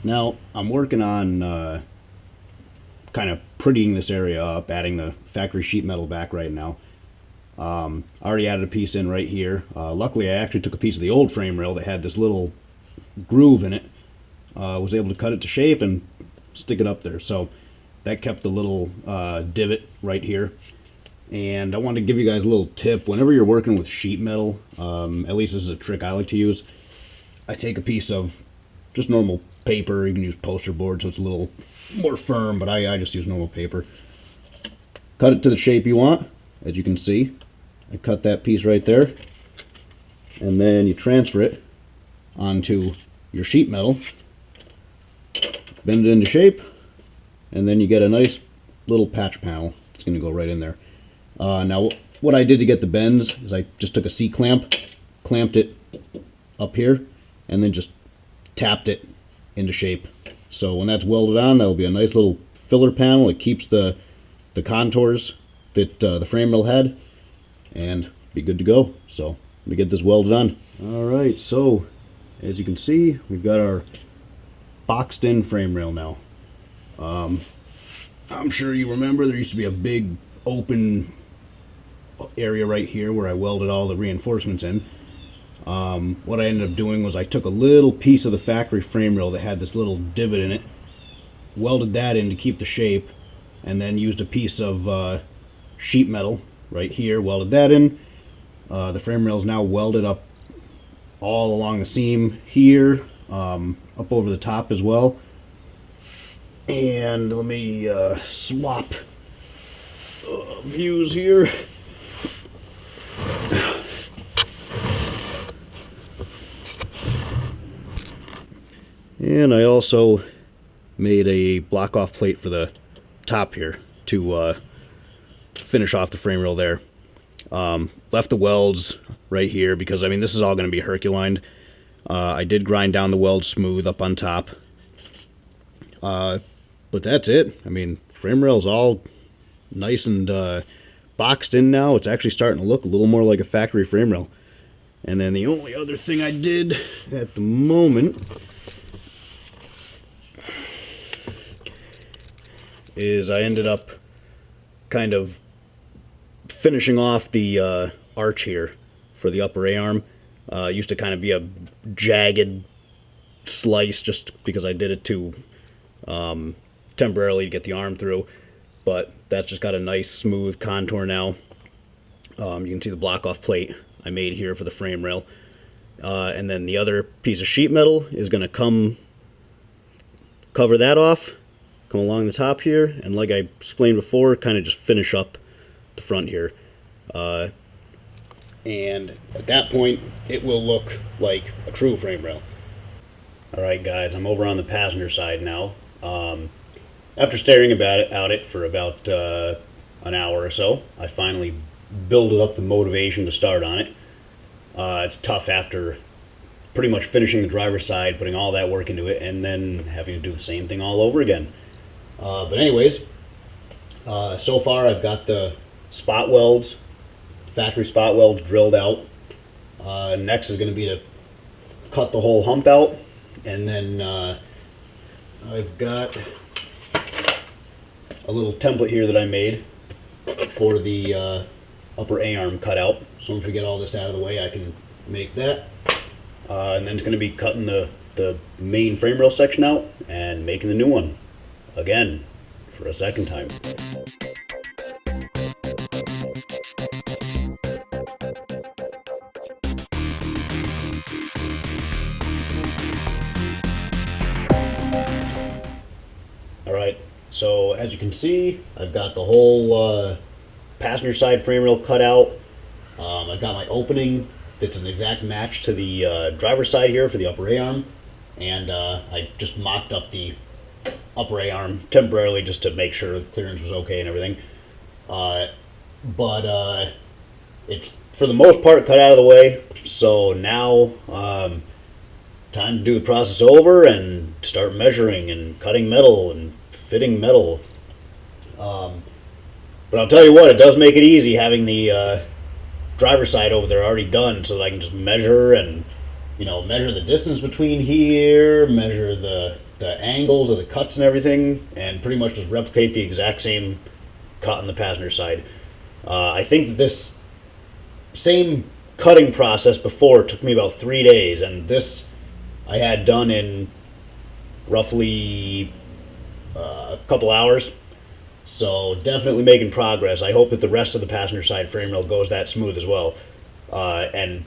Now, I'm working on kind of prettying this area up, adding the factory sheet metal back right now. I already added a piece in right here. Luckily, I actually took a piece of the old frame rail that had this little groove in it. Was able to cut it to shape and stick it up there. So that kept the little divot right here. And I wanted to give you guys a little tip. Whenever you're working with sheet metal, at least this is a trick I like to use, I take a piece of just normal paper. You can use poster board so it's a little more firm, but I just use normal paper. Cut it to the shape you want, as you can see. I cut that piece right there, and then you transfer it onto your sheet metal, bend it into shape, and then you get a nice little patch panel. It's going to go right in there. Now, what I did to get the bends is I just took a C-clamp, clamped it up here, and then just tapped it into shape. So when that's welded on, that'll be a nice little filler panel. It keeps the contours that the frame rail had, and be good to go. So let me get this welded on. Alright, so as you can see, we've got our boxed in frame rail now. I'm sure you remember there used to be a big open area right here where I welded all the reinforcements in. What I ended up doing was I took a little piece of the factory frame rail that had this little divot in it, welded that in to keep the shape, and then used a piece of sheet metal right here, welded that in. The frame rail is now welded up all along the seam here, up over the top as well. And let me swap views here. And I also made a block-off plate for the top here to finish off the frame rail there. Left the welds right here because, I mean, this is all going to be Herculined. I did grind down the weld smooth up on top. But that's it. I mean, frame rail's all nice and boxed in now. It's actually starting to look a little more like a factory frame rail. And then the only other thing I did at the moment is I ended up kind of finishing off the arch here for the upper A-arm. Used to kind of be a jagged slice just because I did it to temporarily to get the arm through, but that's just got a nice smooth contour now. You can see the block-off plate I made here for the frame rail. And then the other piece of sheet metal is going to cover that off, come along the top here, and like I explained before, kind of just finish up the front here. And at that point, it will look like a true frame rail. Alright guys, I'm over on the passenger side now. After staring at it for about an hour or so, I finally built up the motivation to start on it. It's tough after pretty much finishing the driver's side, putting all that work into it, and then having to do the same thing all over again. But anyways, so far I've got the spot welds, factory spot welds drilled out. Next is going to be to cut the whole hump out, and then I've got a little template here that I made for the upper A-arm cutout. So once we get all this out of the way, I can make that. And then it's going to be cutting the main frame rail section out and making the new one again for a second time. Alright, so as you can see, I've got the whole passenger side frame rail cut out. I've got my opening that's an exact match to the driver's side here for the upper A-arm. And I just mocked up the upper A-arm temporarily just to make sure the clearance was okay and everything. But it's for the most part cut out of the way. So now time to do the process over and start measuring and cutting metal and fitting metal. But I'll tell you what, it does make it easy having the driver's side over there already done, so that I can just measure and, you know, measure the distance between here, measure the the angles of the cuts and everything, and pretty much just replicate the exact same cut on the passenger side. I think that this same cutting process before took me about 3 days, and this I had done in roughly a couple hours. So definitely making progress. I hope that the rest of the passenger side frame rail goes that smooth as well, and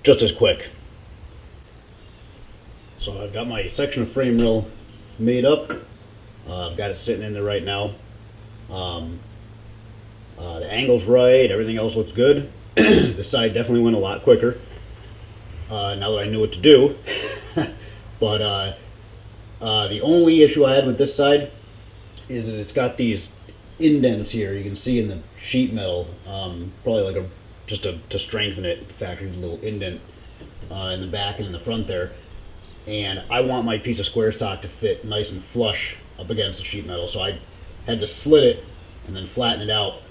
just as quick. So I've got my section of frame rail made up. I've got it sitting in there right now. The angle's right, everything else looks good. This side definitely went a lot quicker now that I knew what to do. But the only issue I had with this side is that it's got these indents here. You can see in the sheet metal, probably like just to strengthen it, factory a little indent in the back and in the front there. And I want my piece of square stock to fit nice and flush up against the sheet metal, so I had to slit it and then flatten it out.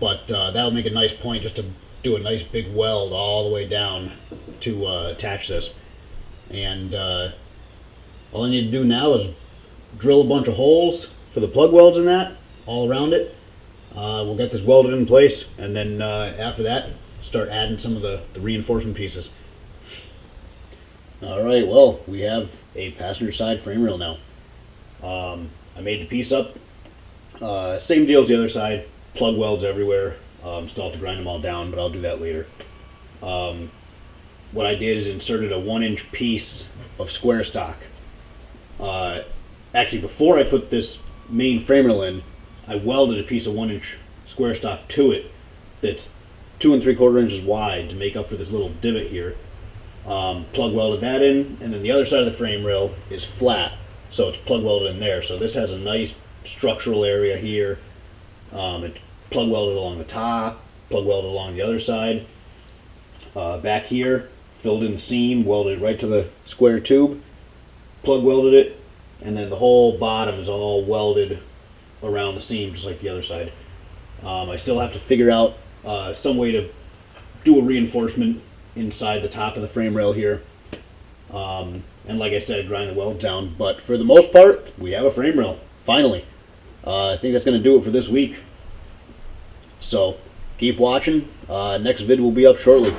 But that'll make a nice point just to do a nice big weld all the way down to attach this. And all I need to do now is drill a bunch of holes for the plug welds in that, all around it. We'll get this welded in place, and then after that, start adding some of the reinforcement pieces. Alright, well, we have a passenger side frame rail now. I made the piece up. Same deal as the other side. Plug welds everywhere. Still have to grind them all down, but I'll do that later. What I did is inserted a 1-inch piece of square stock. Actually, before I put this main frame rail in, I welded a piece of 1-inch square stock to it that's 2 3/4 inches wide to make up for this little divot here. Plug welded that in, and then the other side of the frame rail is flat, so it's plug welded in there. So this has a nice structural area here. It's plug welded along the top, plug welded along the other side. Back here, filled in the seam, welded it right to the square tube, plug welded it, and then the whole bottom is all welded around the seam, just like the other side. I still have to figure out some way to do a reinforcement inside the top of the frame rail here. And like I said, grind the weld down. But for the most part, we have a frame rail, finally. I think that's going to do it for this week. So, keep watching. Next vid will be up shortly.